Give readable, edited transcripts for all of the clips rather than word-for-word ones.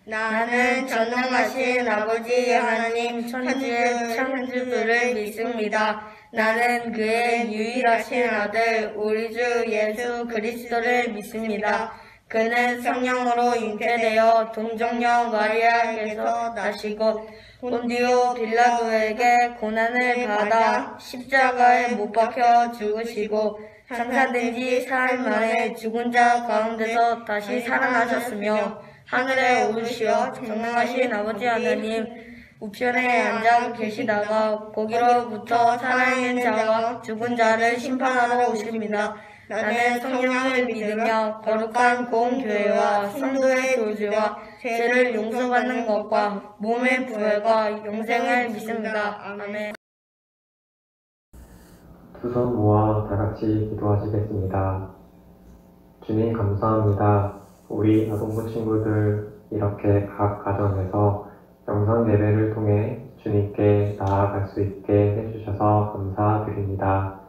나는 전능하신 아버지 하나님 천지의 창조주를 믿습니다. 나는 그의 유일하신 아들 우리 주 예수 그리스도를 믿습니다. 그는 성령으로 잉태되어 동정녀 마리아에게서 나시고 본디오 빌라도에게 고난을 받아 십자가에 못 박혀 죽으시고 장사된 지 사흘 만에 죽은 자 가운데서 다시 살아나셨으며 하늘에 오르시어 전능하신 아버지 하나님 우편에 앉아 계시다가 거기로부터 살아있는 자와 죽은 자를 심판하러 오십니다. 나는 성령을 믿으며 거룩한 공교회와 성도의 교제와 죄를 용서받는 것과 몸의 부활과 영생을 믿습니다. 아멘. 두 손 모아 다 같이 기도하시겠습니다. 주님 감사합니다. 우리 아동부 친구들 이렇게 각 가정에서 영상 예배를 통해 주님께 나아갈 수 있게 해주셔서 감사드립니다.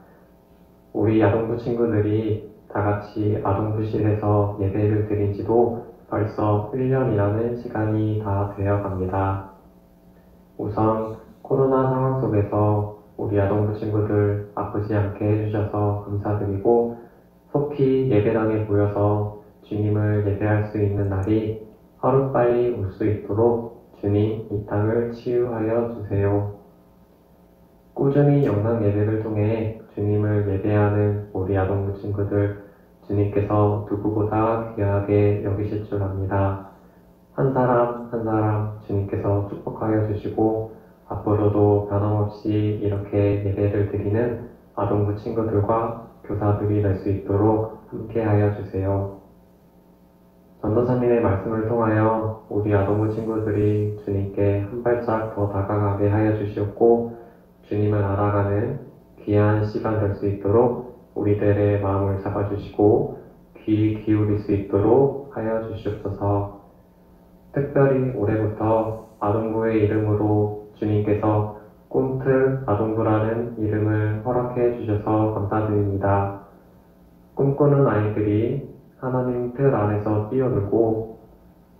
우리 아동부 친구들이 다 같이 아동부실에서 예배를 드린 지도 벌써 1년이라는 시간이 다 되어 갑니다. 우선 코로나 상황 속에서 우리 아동부 친구들 아프지 않게 해주셔서 감사드리고 속히 예배당에 모여서 주님을 예배할 수 있는 날이 하루빨리 올 수 있도록 주님 이 땅을 치유하여 주세요. 꾸준히 영상 예배를 통해 주님을 예배하는 우리 아동부 친구들 주님께서 누구보다 귀하게 여기실 줄 압니다. 한 사람 한 사람 주님께서 축복하여 주시고 앞으로도 변함없이 이렇게 예배를 드리는 아동부 친구들과 교사들이 될 수 있도록 함께하여 주세요. 전도사님의 말씀을 통하여 우리 아동부 친구들이 주님께 한 발짝 더 다가가게 하여 주시옵고 주님을 알아가는 귀한 시간 될 수 있도록 우리들의 마음을 잡아주시고 귀 기울일 수 있도록 하여 주시옵소서. 특별히 올해부터 아동부의 이름으로 주님께서 꿈틀 아동부라는 이름을 허락해 주셔서 감사드립니다. 꿈꾸는 아이들이 하나님 틀 안에서 뛰어놀고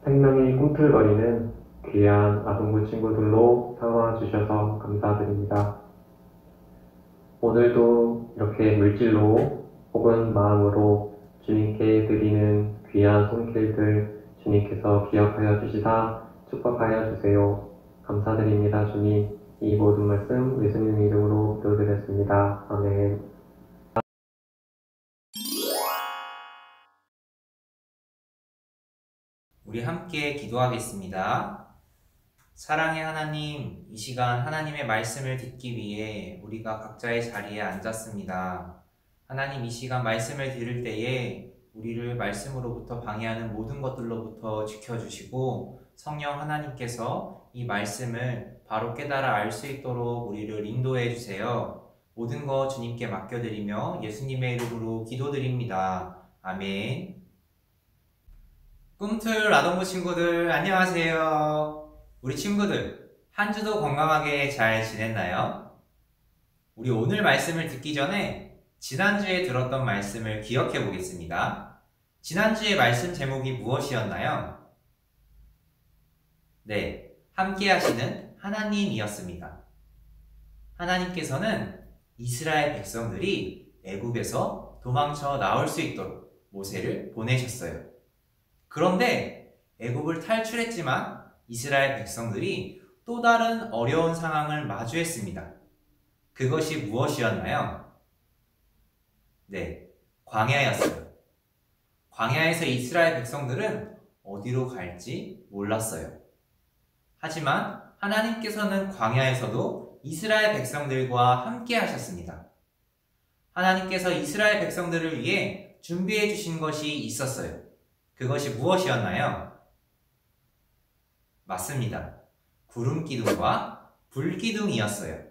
생명이 꿈틀거리는 귀한 아동부 친구들로 삼아주셔서 감사드립니다. 오늘도 이렇게 물질로 혹은 마음으로 주님께 드리는 귀한 손길들 주님께서 기억하여 주시사 축복하여 주세요. 감사드립니다. 주님, 이 모든 말씀 예수님 이름으로 기도드렸습니다. 아멘. 우리 함께 기도하겠습니다. 사랑의 하나님, 이 시간 하나님의 말씀을 듣기 위해 우리가 각자의 자리에 앉았습니다. 하나님, 이 시간 말씀을 들을 때에 우리를 말씀으로부터 방해하는 모든 것들로부터 지켜주시고 성령 하나님께서 이 말씀을 바로 깨달아 알 수 있도록 우리를 인도해 주세요. 모든 것 주님께 맡겨드리며 예수님의 이름으로 기도드립니다. 아멘. 꿈틀 아동부 친구들 안녕하세요. 우리 친구들 한 주도 건강하게 잘 지냈나요? 우리 오늘 말씀을 듣기 전에 지난주에 들었던 말씀을 기억해 보겠습니다. 지난주의 말씀 제목이 무엇이었나요? 네, 함께 하시는 하나님이었습니다. 하나님께서는 이스라엘 백성들이 애굽에서 도망쳐 나올 수 있도록 모세를 보내셨어요. 그런데 애굽을 탈출했지만 이스라엘 백성들이 또 다른 어려운 상황을 마주했습니다. 그것이 무엇이었나요? 네, 광야였어요. 광야에서 이스라엘 백성들은 어디로 갈지 몰랐어요. 하지만 하나님께서는 광야에서도 이스라엘 백성들과 함께 하셨습니다. 하나님께서 이스라엘 백성들을 위해 준비해 주신 것이 있었어요. 그것이 무엇이었나요? 맞습니다. 구름 기둥과 불 기둥이었어요.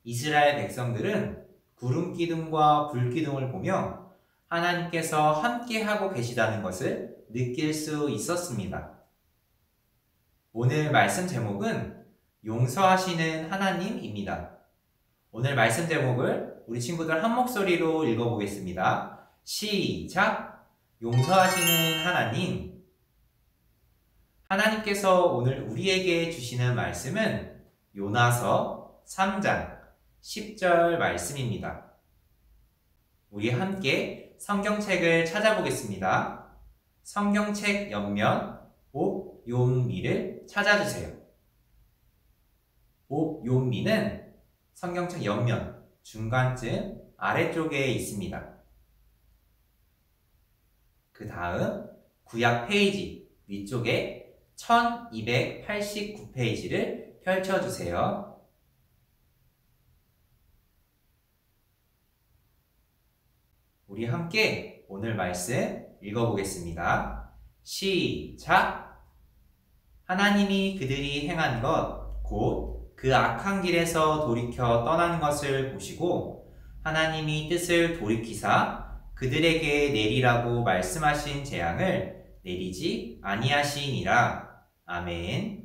이스라엘 백성들은 구름 기둥과 불 기둥을 보며 하나님께서 함께하고 계시다는 것을 느낄 수 있었습니다. 오늘 말씀 제목은 용서하시는 하나님입니다. 오늘 말씀 제목을 우리 친구들 한 목소리로 읽어보겠습니다. 시작! 용서하시는 하나님. 하나님께서 오늘 우리에게 주시는 말씀은 요나서 3장 10절 말씀입니다. 우리 함께 성경책을 찾아보겠습니다. 성경책 옆면 옵요미를 찾아주세요. 옵요미는 성경책 옆면 중간쯤 아래쪽에 있습니다. 그 다음 구약 페이지 위쪽에 1289페이지를 펼쳐주세요. 우리 함께 오늘 말씀 읽어보겠습니다. 시작! 하나님이 그들이 행한 것, 곧 그 악한 길에서 돌이켜 떠나는 것을 보시고 하나님이 뜻을 돌이키사 그들에게 내리라고 말씀하신 재앙을 내리지 아니하시니라. 아멘.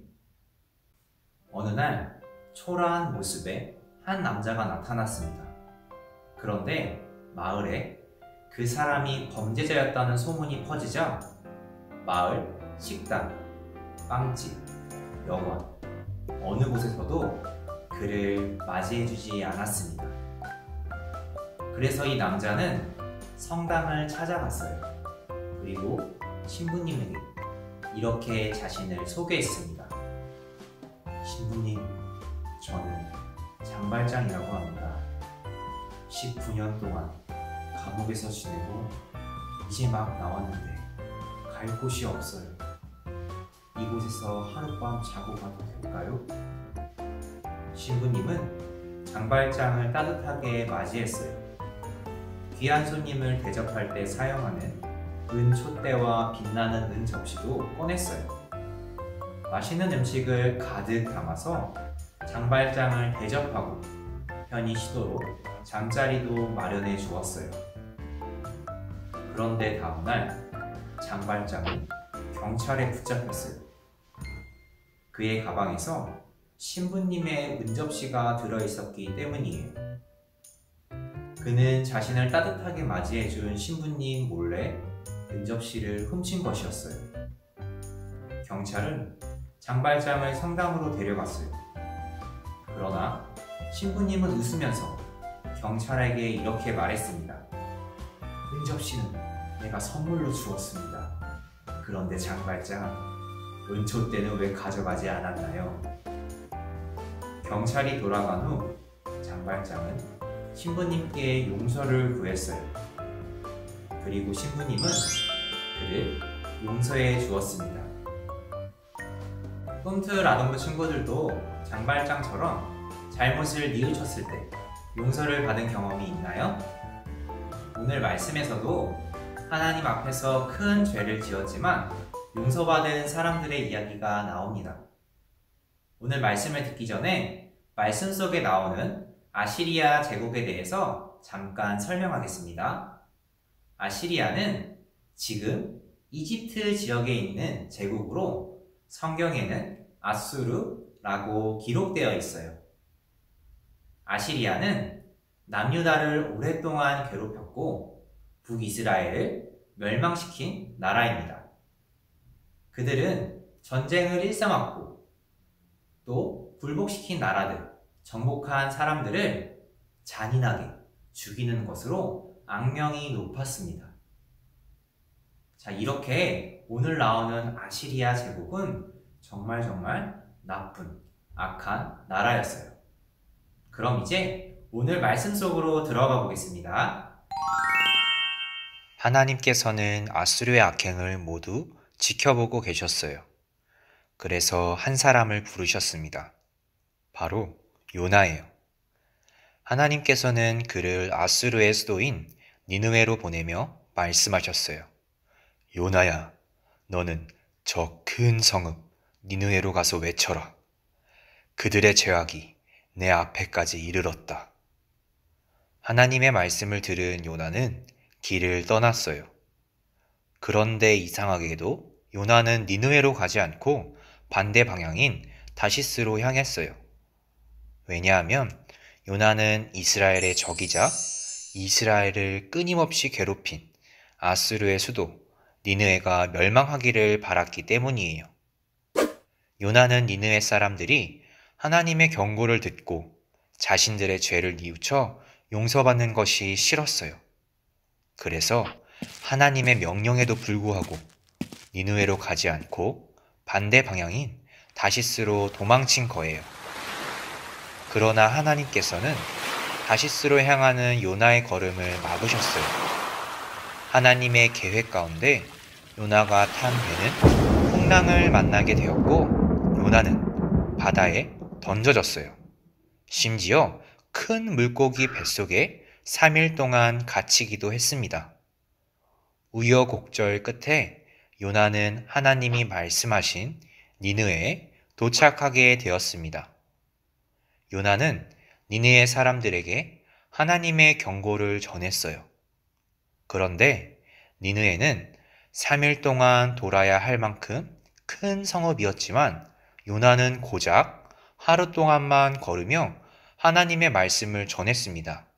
어느 날 초라한 모습의 한 남자가 나타났습니다. 그런데 마을에 그 사람이 범죄자였다는 소문이 퍼지자 마을, 식당, 빵집, 병원 어느 곳에서도 그를 맞이해주지 않았습니다. 그래서 이 남자는 성당을 찾아갔어요. 그리고 신부님에게 이렇게 자신을 소개했습니다. 신부님, 저는 장발장이라고 합니다. 19년 동안 감옥에서 지내고 이제 막 나왔는데 갈 곳이 없어요. 이곳에서 하룻밤 자고 가도 될까요? 신부님은 장발장을 따뜻하게 맞이했어요. 귀한 손님을 대접할 때 사용하는 은 촛대와 빛나는 은 접시도 꺼냈어요. 맛있는 음식을 가득 담아서 장발장을 대접하고 편히 쉬도록 잠자리도 마련해 주었어요. 그런데 다음날 장발장은 경찰에 붙잡혔어요. 그의 가방에서 신부님의 은접시가 들어있었기 때문이에요. 그는 자신을 따뜻하게 맞이해준 신부님 몰래 은접시를 훔친 것이었어요. 경찰은 장발장을 성당으로 데려갔어요. 그러나 신부님은 웃으면서 경찰에게 이렇게 말했습니다. 은접시는 내가 선물로 주었습니다. 그런데 장발장, 은촛대는 왜 가져가지 않았나요? 경찰이 돌아간 후 장발장은 신부님께 용서를 구했어요. 그리고 신부님은 그를 용서해 주었습니다. 홈트 아동부 친구들도 장발장처럼 잘못을 뉘우쳤을 때 용서를 받은 경험이 있나요? 오늘 말씀에서도 하나님 앞에서 큰 죄를 지었지만 용서받은 사람들의 이야기가 나옵니다. 오늘 말씀을 듣기 전에 말씀 속에 나오는 아시리아 제국에 대해서 잠깐 설명하겠습니다. 아시리아는 지금 이집트 지역에 있는 제국으로 성경에는 아수르라고 기록되어 있어요. 아시리아는 남유다를 오랫동안 괴롭혔고 북이스라엘을 멸망시킨 나라입니다. 그들은 전쟁을 일삼았고 또 굴복시킨 나라들, 정복한 사람들을 잔인하게 죽이는 것으로 악명이 높았습니다. 자, 이렇게 오늘 나오는 아시리아 제국은 정말 나쁜, 악한 나라였어요. 그럼 이제 오늘 말씀 속으로 들어가 보겠습니다. 하나님께서는 아수르의 악행을 모두 지켜보고 계셨어요. 그래서 한 사람을 부르셨습니다. 바로 요나예요. 하나님께서는 그를 아수르의 수도인 니느웨로 보내며 말씀하셨어요. 요나야, 너는 저 큰 성읍 니느웨로 가서 외쳐라. 그들의 죄악이 내 앞에까지 이르렀다. 하나님의 말씀을 들은 요나는 길을 떠났어요. 그런데 이상하게도 요나는 니느웨로 가지 않고 반대 방향인 다시스로 향했어요. 왜냐하면 요나는 이스라엘의 적이자 이스라엘을 끊임없이 괴롭힌 아수르의 수도 니느웨가 멸망하기를 바랐기 때문이에요. 요나는 니느웨 사람들이 하나님의 경고를 듣고 자신들의 죄를 뉘우쳐 용서받는 것이 싫었어요. 그래서 하나님의 명령에도 불구하고 니느웨로 가지 않고 반대 방향인 다시스로 도망친 거예요. 그러나 하나님께서는 다시스로 향하는 요나의 걸음을 막으셨어요. 하나님의 계획 가운데 요나가 탄 배는 풍랑을 만나게 되었고 요나는 바다에 던져졌어요. 심지어 큰 물고기 뱃속에 3일 동안 갇히기도 했습니다. 우여곡절 끝에 요나는 하나님이 말씀하신 니느웨에 도착하게 되었습니다. 요나는 니느웨 사람들에게 하나님의 경고를 전했어요. 그런데 니느웨는 3일 동안 돌아야 할 만큼 큰 성읍이었지만 요나는 고작 하루 동안만 걸으며 하나님의 말씀을 전했습니다.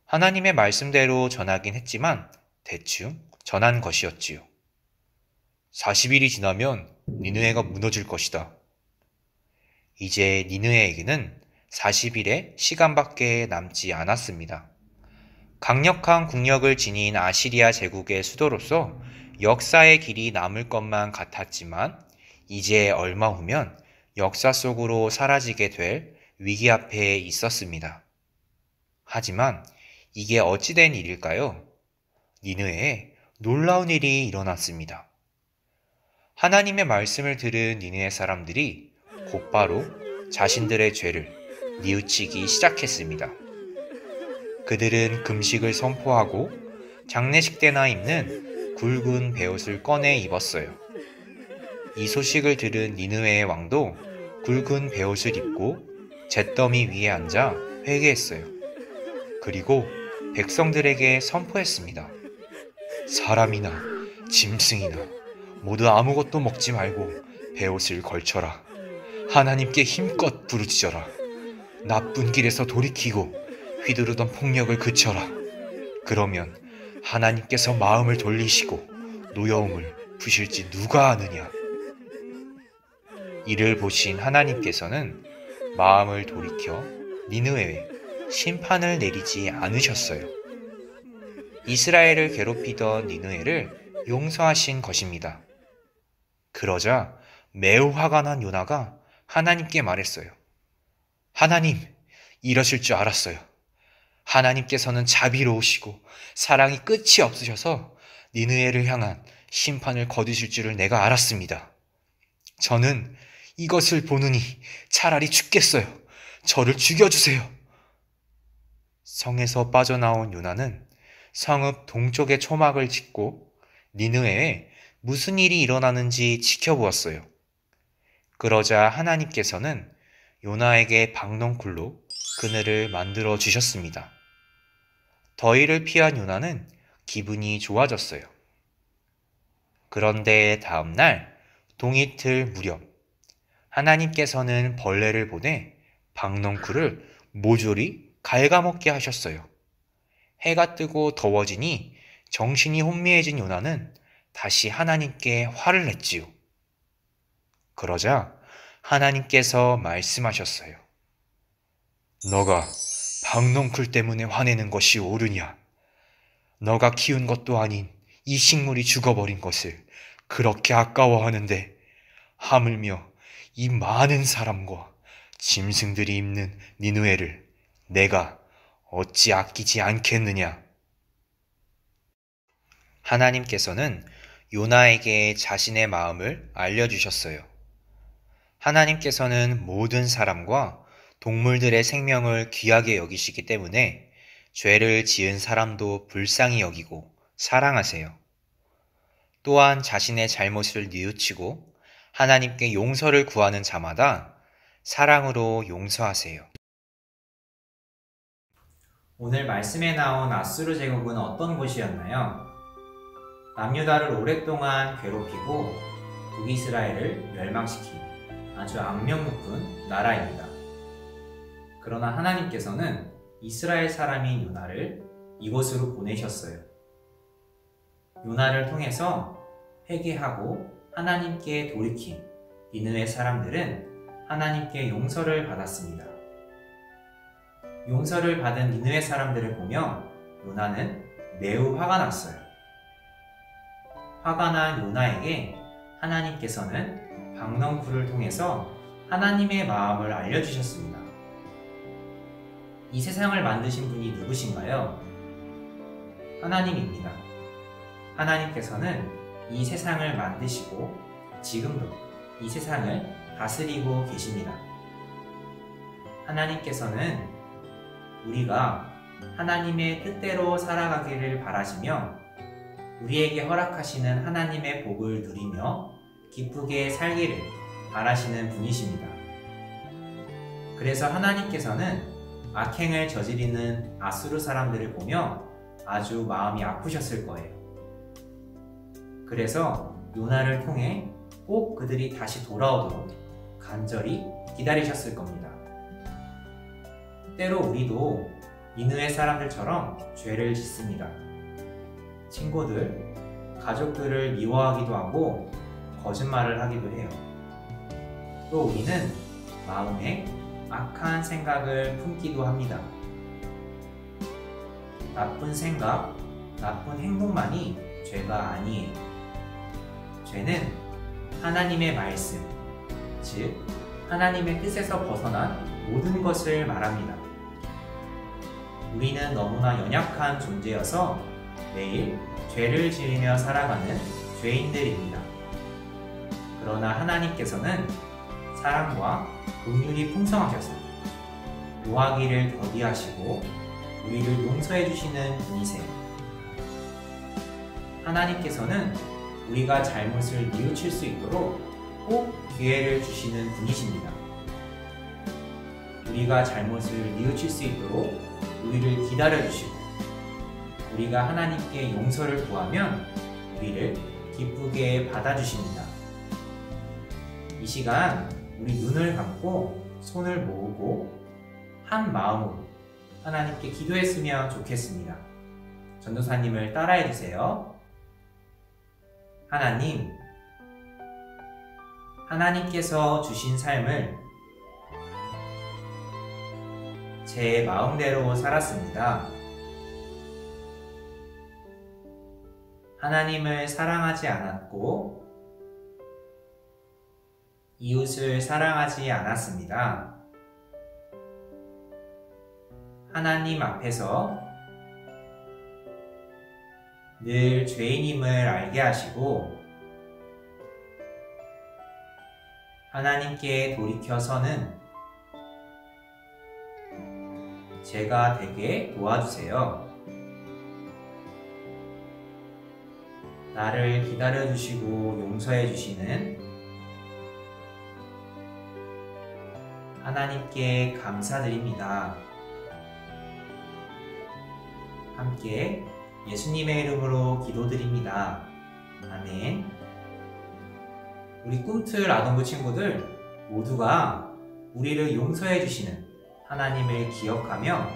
하나님의 말씀대로 전하긴 했지만 대충 전한 것이었지요. 40일이 지나면 니느웨가 무너질 것이다. 이제 니느웨에게는 40일의 시간밖에 남지 않았습니다. 강력한 국력을 지닌 아시리아 제국의 수도로서 역사의 길이 남을 것만 같았지만 이제 얼마 후면 역사 속으로 사라지게 될 위기 앞에 있었습니다. 하지만 이게 어찌된 일일까요? 니느웨에 놀라운 일이 일어났습니다. 하나님의 말씀을 들은 니느웨 사람들이 곧바로 자신들의 죄를 뉘우치기 시작했습니다. 그들은 금식을 선포하고 장례식 때나 입는 굵은 베옷을 꺼내 입었어요. 이 소식을 들은 니느웨의 왕도 굵은 베옷을 입고 잿더미 위에 앉아 회개했어요. 그리고 백성들에게 선포했습니다. 사람이나 짐승이나 모두 아무것도 먹지 말고 베옷을 걸쳐라. 하나님께 힘껏 부르짖어라. 나쁜 길에서 돌이키고 휘두르던 폭력을 그쳐라. 그러면 하나님께서 마음을 돌리시고 노여움을 푸실지 누가 아느냐. 이를 보신 하나님께서는 마음을 돌이켜 니느웨에 심판을 내리지 않으셨어요. 이스라엘을 괴롭히던 니느웨를 용서하신 것입니다. 그러자 매우 화가 난 요나가 하나님께 말했어요. 하나님, 이러실 줄 알았어요. 하나님께서는 자비로우시고 사랑이 끝이 없으셔서 니느웨를 향한 심판을 거두실 줄을 내가 알았습니다. 저는 이것을 보느니 차라리 죽겠어요. 저를 죽여주세요. 성에서 빠져나온 요나는 성읍 동쪽에 초막을 짓고 니느웨에 무슨 일이 일어나는지 지켜보았어요. 그러자 하나님께서는 요나에게 박넝쿨로 그늘을 만들어 주셨습니다. 더위를 피한 요나는 기분이 좋아졌어요. 그런데 다음 날 동이틀 무렵 하나님께서는 벌레를 보내 박넝쿨을 모조리 갉아먹게 하셨어요. 해가 뜨고 더워지니 정신이 혼미해진 요나는 다시 하나님께 화를 냈지요. 그러자 하나님께서 말씀하셨어요. 너가 박넝쿨 때문에 화내는 것이 옳으냐? 너가 키운 것도 아닌 이 식물이 죽어버린 것을 그렇게 아까워하는데 하물며 이 많은 사람과 짐승들이 입는 니느웨를 내가 어찌 아끼지 않겠느냐? 하나님께서는 요나에게 자신의 마음을 알려주셨어요. 하나님께서는 모든 사람과 동물들의 생명을 귀하게 여기시기 때문에 죄를 지은 사람도 불쌍히 여기고 사랑하세요. 또한 자신의 잘못을 뉘우치고 하나님께 용서를 구하는 자마다 사랑으로 용서하세요. 오늘 말씀에 나온 아수르 제국은 어떤 곳이었나요? 남유다를 오랫동안 괴롭히고 북이스라엘을 멸망시킨 아주 악명 높은 나라입니다. 그러나 하나님께서는 이스라엘 사람인 요나를 이곳으로 보내셨어요. 요나를 통해서 회개하고 하나님께 돌이킨 니느웨 사람들은 하나님께 용서를 받았습니다. 용서를 받은 니느웨 사람들을 보며 요나는 매우 화가 났어요. 화가 난 요나에게 하나님께서는 박넝쿨을 통해서 하나님의 마음을 알려주셨습니다. 이 세상을 만드신 분이 누구신가요? 하나님입니다. 하나님께서는 이 세상을 만드시고 지금도 이 세상을 다스리고 계십니다. 하나님께서는 우리가 하나님의 뜻대로 살아가기를 바라시며 우리에게 허락하시는 하나님의 복을 누리며 기쁘게 살기를 바라시는 분이십니다. 그래서 하나님께서는 악행을 저지르는 아수르 사람들을 보며 아주 마음이 아프셨을 거예요. 그래서 요나를 통해 꼭 그들이 다시 돌아오도록 간절히 기다리셨을 겁니다. 때로 우리도 니느웨 사람들처럼 죄를 짓습니다. 친구들, 가족들을 미워하기도 하고 거짓말을 하기도 해요. 또 우리는 마음에 악한 생각을 품기도 합니다. 나쁜 생각, 나쁜 행동만이 죄가 아니에요. 죄는 하나님의 말씀, 즉 하나님의 뜻에서 벗어난 모든 것을 말합니다. 우리는 너무나 연약한 존재여서 매일 죄를 지으며 살아가는 죄인들입니다. 그러나 하나님께서는 사랑과 긍휼이 풍성하셔서 노하기를 더디하시고 우리를 용서해 주시는 분이세요. 하나님께서는 우리가 잘못을 뉘우칠 수 있도록 꼭 기회를 주시는 분이십니다. 우리가 잘못을 뉘우칠 수 있도록 우리를 기다려주시고 우리가 하나님께 용서를 구하면 우리를 기쁘게 받아주십니다. 이 시간 우리 눈을 감고 손을 모으고 한 마음으로 하나님께 기도했으면 좋겠습니다. 전도사님을 따라해 주세요. 하나님, 하나님께서 주신 삶을 제 마음대로 살았습니다. 하나님을 사랑하지 않았고 이웃을 사랑하지 않았습니다. 하나님 앞에서 늘 죄인임을 알게 하시고 하나님께 돌이켜서는 제가 되게 도와주세요. 나를 기다려주시고 용서해주시는 하나님께 감사드립니다. 함께 예수님의 이름으로 기도드립니다. 아멘. 우리 꿈틀 아동부 친구들 모두가 우리를 용서해 주시는 하나님을 기억하며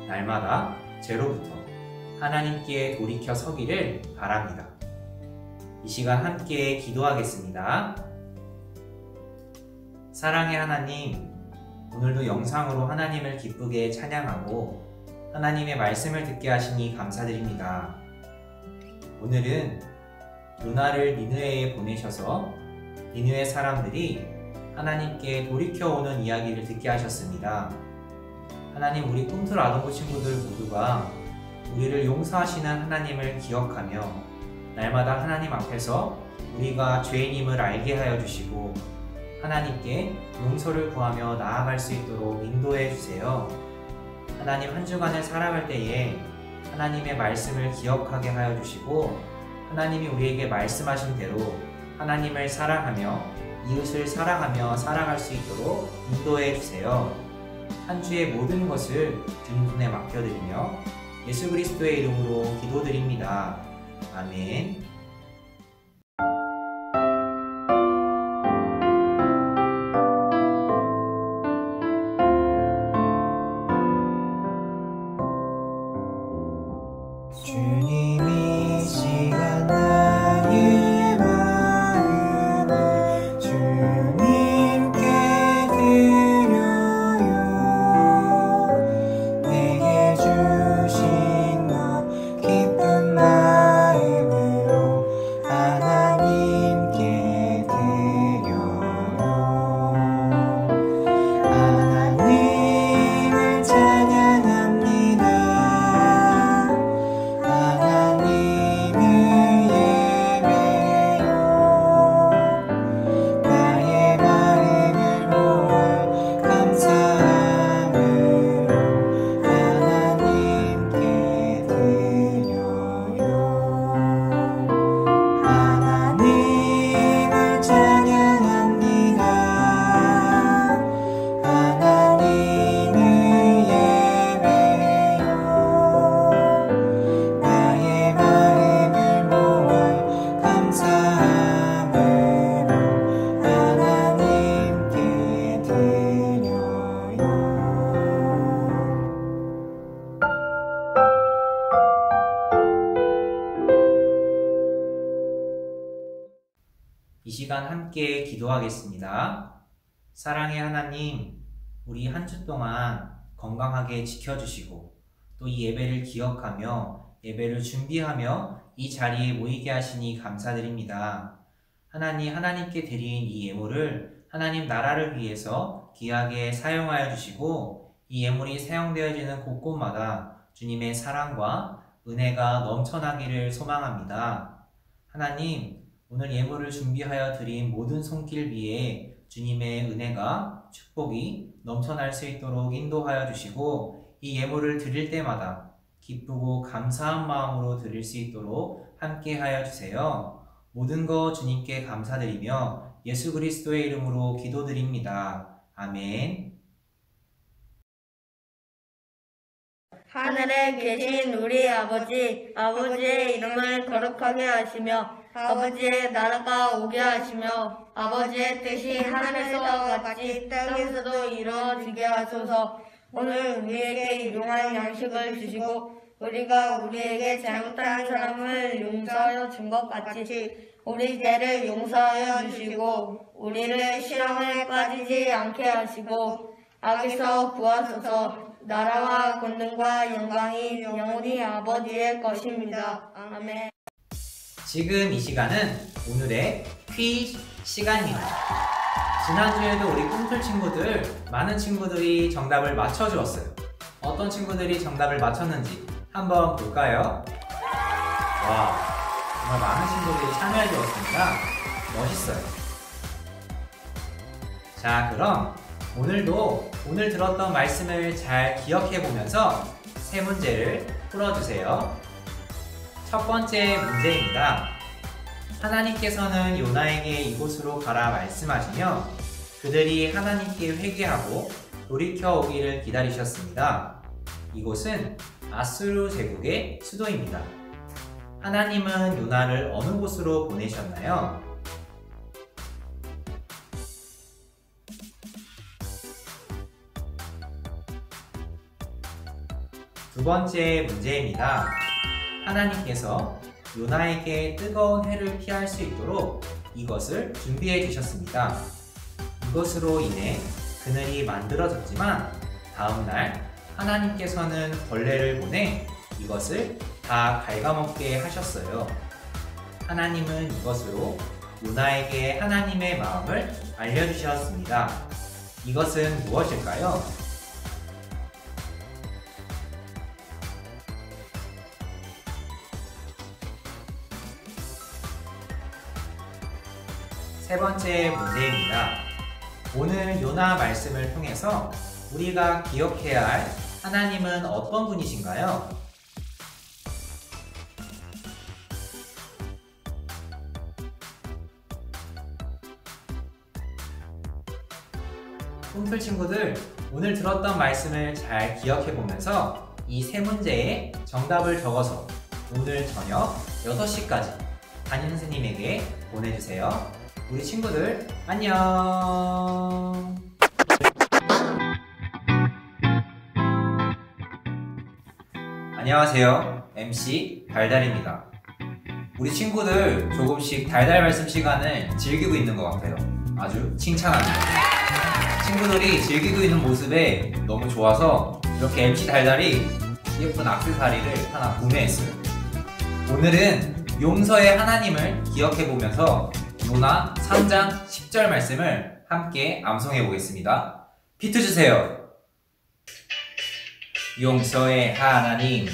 날마다 죄로부터 하나님께 돌이켜 서기를 바랍니다. 이 시간 함께 기도하겠습니다. 사랑의 하나님, 오늘도 영상으로 하나님을 기쁘게 찬양하고 하나님의 말씀을 듣게 하시니 감사드립니다. 오늘은 요나를 니느웨에 보내셔서 니느웨 사람들이 하나님께 돌이켜오는 이야기를 듣게 하셨습니다. 하나님, 우리 꿈틀 아동부 친구들 모두가 우리를 용서하시는 하나님을 기억하며 날마다 하나님 앞에서 우리가 죄인임을 알게 하여 주시고 하나님께 용서를 구하며 나아갈 수 있도록 인도해 주세요. 하나님, 한 주간을 살아갈 때에 하나님의 말씀을 기억하게 하여 주시고 하나님이 우리에게 말씀하신 대로 하나님을 사랑하며 이웃을 사랑하며 살아갈 수 있도록 인도해 주세요. 한 주의 모든 것을 주님 손에 맡겨드리며 예수 그리스도의 이름으로 기도드립니다. 아멘. 주님이 시간 나의 마음을 주님 시간 함께 기도하겠습니다. 사랑의 하나님, 우리 한 주 동안 건강하게 지켜주시고 또 이 예배를 기억하며 예배를 준비하며 이 자리에 모이게 하시니 감사드립니다. 하나님께 드린 이 예물을 하나님 나라를 위해서 귀하게 사용하여 주시고 이 예물이 사용되어지는 곳곳마다 주님의 사랑과 은혜가 넘쳐나기를 소망합니다. 하나님, 오늘 예물을 준비하여 드린 모든 손길 위에 주님의 은혜가 축복이 넘쳐날 수 있도록 인도하여 주시고 이 예물을 드릴 때마다 기쁘고 감사한 마음으로 드릴 수 있도록 함께 하여 주세요. 모든 것 주님께 감사드리며 예수 그리스도의 이름으로 기도드립니다. 아멘. 하늘에 계신 우리 아버지, 아버지의 이름을 거룩하게 하시며 아버지의 나라가 오게 하시며 아버지의 뜻이 하늘에서와 같이 땅에서도 이루어지게 하소서. 오늘 우리에게 일용할 양식을 주시고 우리가 우리에게 잘못한 사람을 용서하여 준 것 같이 우리 죄를 용서하여 주시고 우리를 시험에 빠지지 않게 하시고 악에서 구하소서. 나라와 권능과 영광이 영원히 아버지의 것입니다. 아멘. 지금 이 시간은 오늘의 퀴즈 시간입니다. 지난주에도 우리 꿈틀 친구들, 많은 친구들이 정답을 맞춰주었어요. 어떤 친구들이 정답을 맞췄는지 한번 볼까요? 와, 정말 많은 친구들이 참여해 주었습니다. 멋있어요. 자, 그럼 오늘도 오늘 들었던 말씀을 잘 기억해 보면서 세 문제를 풀어주세요. 첫 번째 문제입니다. 하나님께서는 요나에게 이곳으로 가라 말씀하시며 그들이 하나님께 회개하고 돌이켜 오기를 기다리셨습니다. 이곳은 아수르 제국의 수도입니다. 하나님은 요나를 어느 곳으로 보내셨나요? 두 번째 문제입니다. 하나님께서 요나에게 뜨거운 해를 피할 수 있도록 이것을 준비해 주셨습니다. 이것으로 인해 그늘이 만들어졌지만 다음날 하나님께서는 벌레를 보내 이것을 다 갉아먹게 하셨어요. 하나님은 이것으로 요나에게 하나님의 마음을 알려주셨습니다. 이것은 무엇일까요? 세 번째 문제입니다. 오늘 요나 말씀을 통해서 우리가 기억해야 할 하나님은 어떤 분이신가요? 꿈틀 친구들, 오늘 들었던 말씀을 잘 기억해 보면서 이 세 문제의 정답을 적어서 오늘 저녁 6시까지 담임 선생님에게 보내주세요. 우리 친구들 안녕. 안녕하세요. MC 달달입니다. 우리 친구들 조금씩 달달 말씀 시간을 즐기고 있는 것 같아요. 아주 칭찬합니다. 친구들이 즐기고 있는 모습에 너무 좋아서 이렇게 MC 달달이 예쁜 액세서리를 하나 구매했어요. 오늘은 용서의 하나님을 기억해 보면서 요나 3장 10절 말씀을 함께 암송해 보겠습니다. 비트 주세요. 용서의 하나님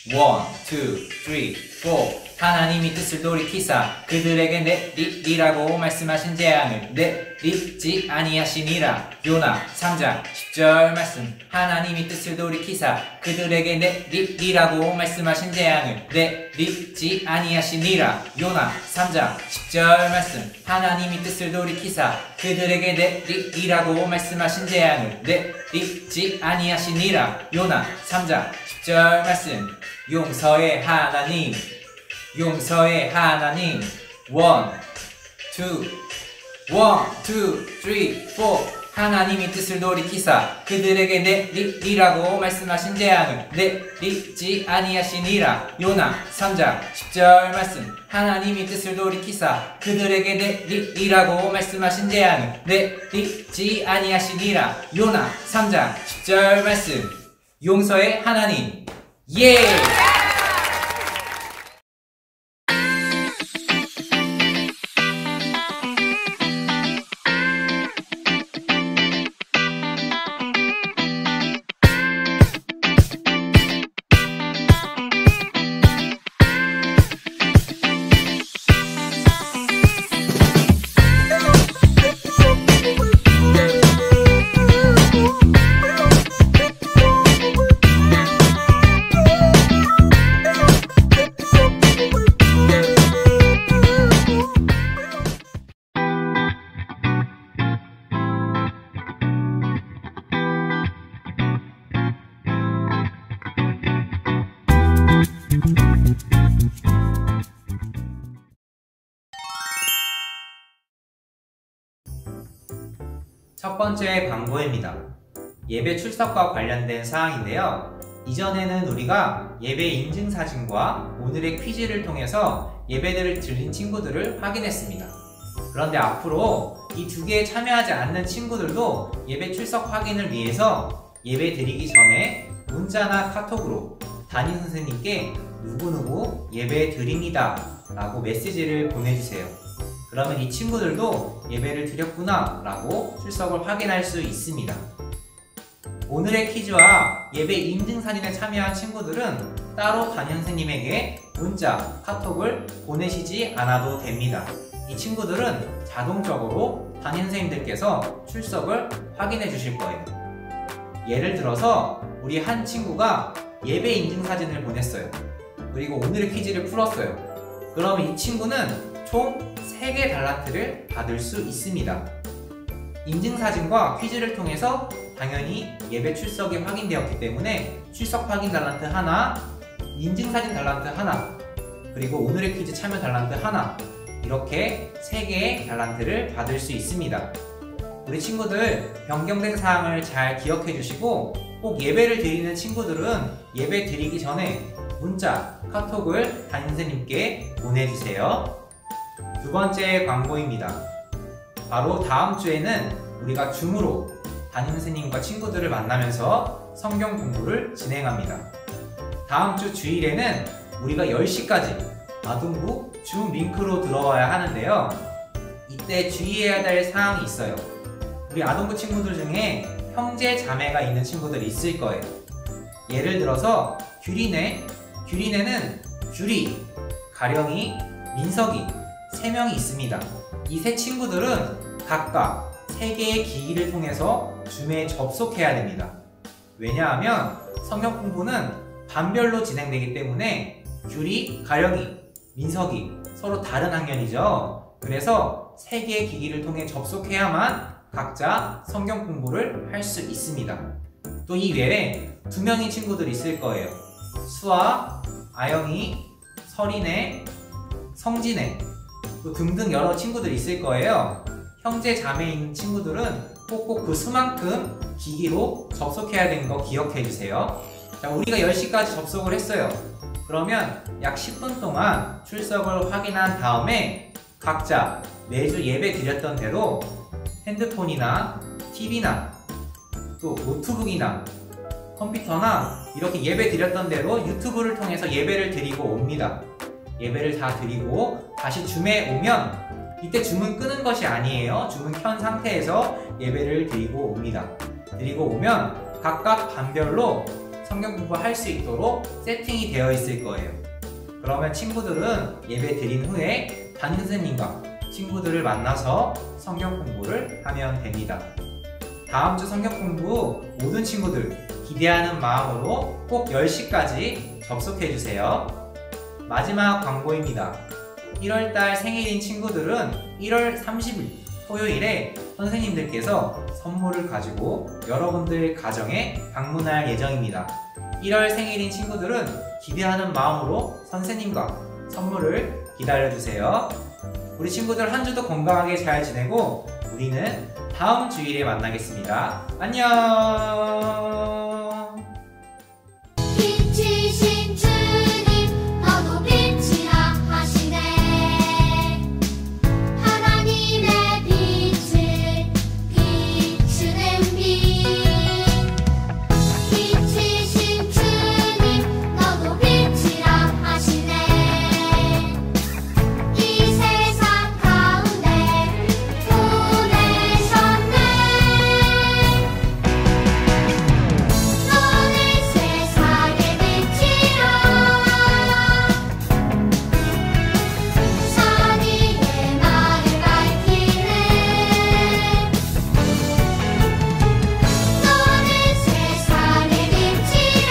1, 2, 3, 4 하나님이 뜻을 돌이키사 그들에게 내리라고 말씀하신 재앙을 내리지 아니하시니라. 요나 3장 10절 말씀. 하나님이 뜻을 돌이키사 그들에게 내리라고 말씀하신 재앙을 내리지 아니하시니라. 요나 3장 10절 말씀. 하나님이 뜻을 돌이키사 그들에게 내리라고 말씀하신 재앙을 내리지 아니하시니라. 요나 3장 10절 말씀. 용서의 하나님 용서의 하나님 1, 2, 3, 4 하나님이 뜻을 돌이키사 그들에게 내리라고 말씀하신 재앙을 내리지 아니하시니라. 요나 3장 10절 말씀. 하나님이 뜻을 돌이키사 그들에게 내리라고 말씀하신 재앙을 내리지 아니하시니라. 요나 3장 10절 말씀. 용서의 하나님. 예! 첫 번째 광고입니다. 예배 출석과 관련된 사항인데요. 이전에는 우리가 예배 인증사진과 오늘의 퀴즈를 통해서 예배들을 드린 친구들을 확인했습니다. 그런데 앞으로 이 두 개에 참여하지 않는 친구들도 예배 출석 확인을 위해서 예배 드리기 전에 문자나 카톡으로 담임선생님께 누구누구 예배 드립니다 라고 메시지를 보내주세요. 그러면 이 친구들도 예배를 드렸구나 라고 출석을 확인할 수 있습니다. 오늘의 퀴즈와 예배 인증사진에 참여한 친구들은 따로 담임선생님에게 문자, 카톡을 보내시지 않아도 됩니다. 이 친구들은 자동적으로 담임선생님들께서 출석을 확인해 주실 거예요. 예를 들어서 우리 한 친구가 예배 인증사진을 보냈어요. 그리고 오늘의 퀴즈를 풀었어요. 그러면 이 친구는 총 3개 달란트를 받을 수 있습니다. 인증사진과 퀴즈를 통해서 당연히 예배 출석이 확인되었기 때문에 출석 확인 달란트 하나, 인증사진 달란트 하나, 그리고 오늘의 퀴즈 참여 달란트 하나, 이렇게 3개의 달란트를 받을 수 있습니다. 우리 친구들 변경된 사항을 잘 기억해 주시고 꼭 예배를 드리는 친구들은 예배 드리기 전에 문자, 카톡을 담임선생님께 보내주세요. 두 번째 광고입니다. 바로 다음 주에는 우리가 줌으로 담임선생님과 친구들을 만나면서 성경 공부를 진행합니다. 다음 주 주일에는 우리가 10시까지 아동부 줌 링크로 들어와야 하는데요. 이때 주의해야 될 사항이 있어요. 우리 아동부 친구들 중에 형제 자매가 있는 친구들이 있을 거예요. 예를 들어서 규리네는 규리, 가령이, 민석이 3명이 있습니다. 이 세 친구들은 각각 3개의 기기를 통해서 줌에 접속해야 됩니다. 왜냐하면 성경 공부는 반별로 진행되기 때문에 규리, 가령이, 민석이 서로 다른 학년이죠. 그래서 3개의 기기를 통해 접속해야만 각자 성경 공부를 할 수 있습니다. 또 이 외에 2명의 친구들이 있을 거예요. 수아, 아영이, 설이네, 성진애 또 등등 여러 친구들이 있을 거예요. 형제 자매인 친구들은 꼭꼭 그 수만큼 기기로 접속해야 되는 거 기억해 주세요. 자, 우리가 10시까지 접속을 했어요. 그러면 약 10분 동안 출석을 확인한 다음에 각자 매주 예배 드렸던 대로 핸드폰이나 TV나 또 노트북이나 컴퓨터나 이렇게 예배 드렸던 대로 유튜브를 통해서 예배를 드리고 옵니다. 예배를 다 드리고 다시 줌에 오면 이때 줌은 끄는 것이 아니에요. 줌은 켠 상태에서 예배를 드리고 옵니다. 드리고 오면 각각 반별로 성경 공부할 수 있도록 세팅이 되어 있을 거예요. 그러면 친구들은 예배 드린 후에 담임선생님과 친구들을 만나서 성경 공부를 하면 됩니다. 다음 주 성경 공부 모든 친구들 기대하는 마음으로 꼭 10시까지 접속해 주세요. 마지막 광고입니다. 1월달 생일인 친구들은 1월 30일 토요일에 선생님들께서 선물을 가지고 여러분들 가정에 방문할 예정입니다. 1월 생일인 친구들은 기대하는 마음으로 선생님과 선물을 기다려주세요. 우리 친구들 한 주도 건강하게 잘 지내고 우리 우리는 다음 주일에 만나겠습니다. 안녕. 빛이신 주님 너도 빛이라 하시네. 하나님의 빛을 비추는 빛. 빛이신 주님 너도 빛이라 하시네. 이 세상 가운데 보내셨네. 너는 세상의 빛이라. 선의의 말을 밝히네. 너는 세상의 빛이라.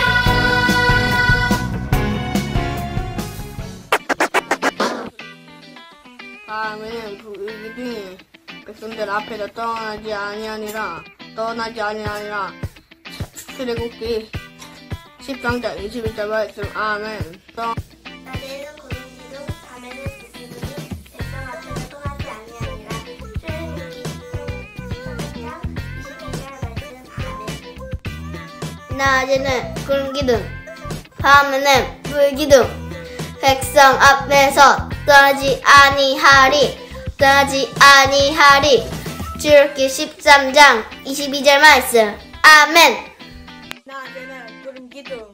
다음에는 불기둥이 백성들 앞에서 떠나지 아니하니라. 출애굽기 10장 21절 말씀. 아멘. 낮에는 구름기둥 밤에는 불기둥이 백성 앞에서 떠나지 아니하니라. 출애굽기 10장 22절 말씀. 아멘. 낮에는 구름기둥, 밤에는 불기둥, 백성 앞에서 떠나지 아니하리. 출애굽기 13장 22절 말씀. 아멘. 낮에는 구름기둥,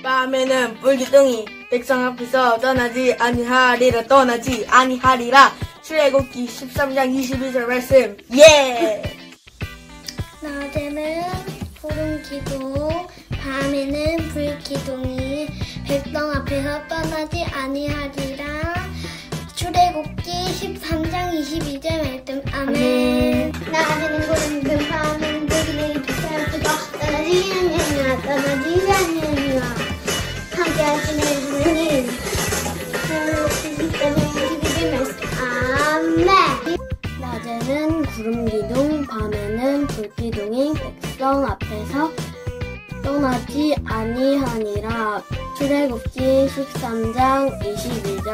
밤에는 불기둥이 백성 앞에서 떠나지 아니하리라. 출애굽기 13장 22절 말씀. 예! 낮에는 구름기둥 밤에는 불기둥이 백성 앞에서 떠나지 아니하리라. 출애굽기 13장 22절 말씀. 아멘. 낮에는 구름기둥 밤에는 불기둥이 백성 앞에서 떠나지 아니하리라. 함께 하시는 주님 출애굽기 13장 22절 말씀. 아멘. 낮에는 구름기둥, 밤에는 불기둥이 백성 앞에서 떠나지 아니하니라. 출애굽기 13장 22절.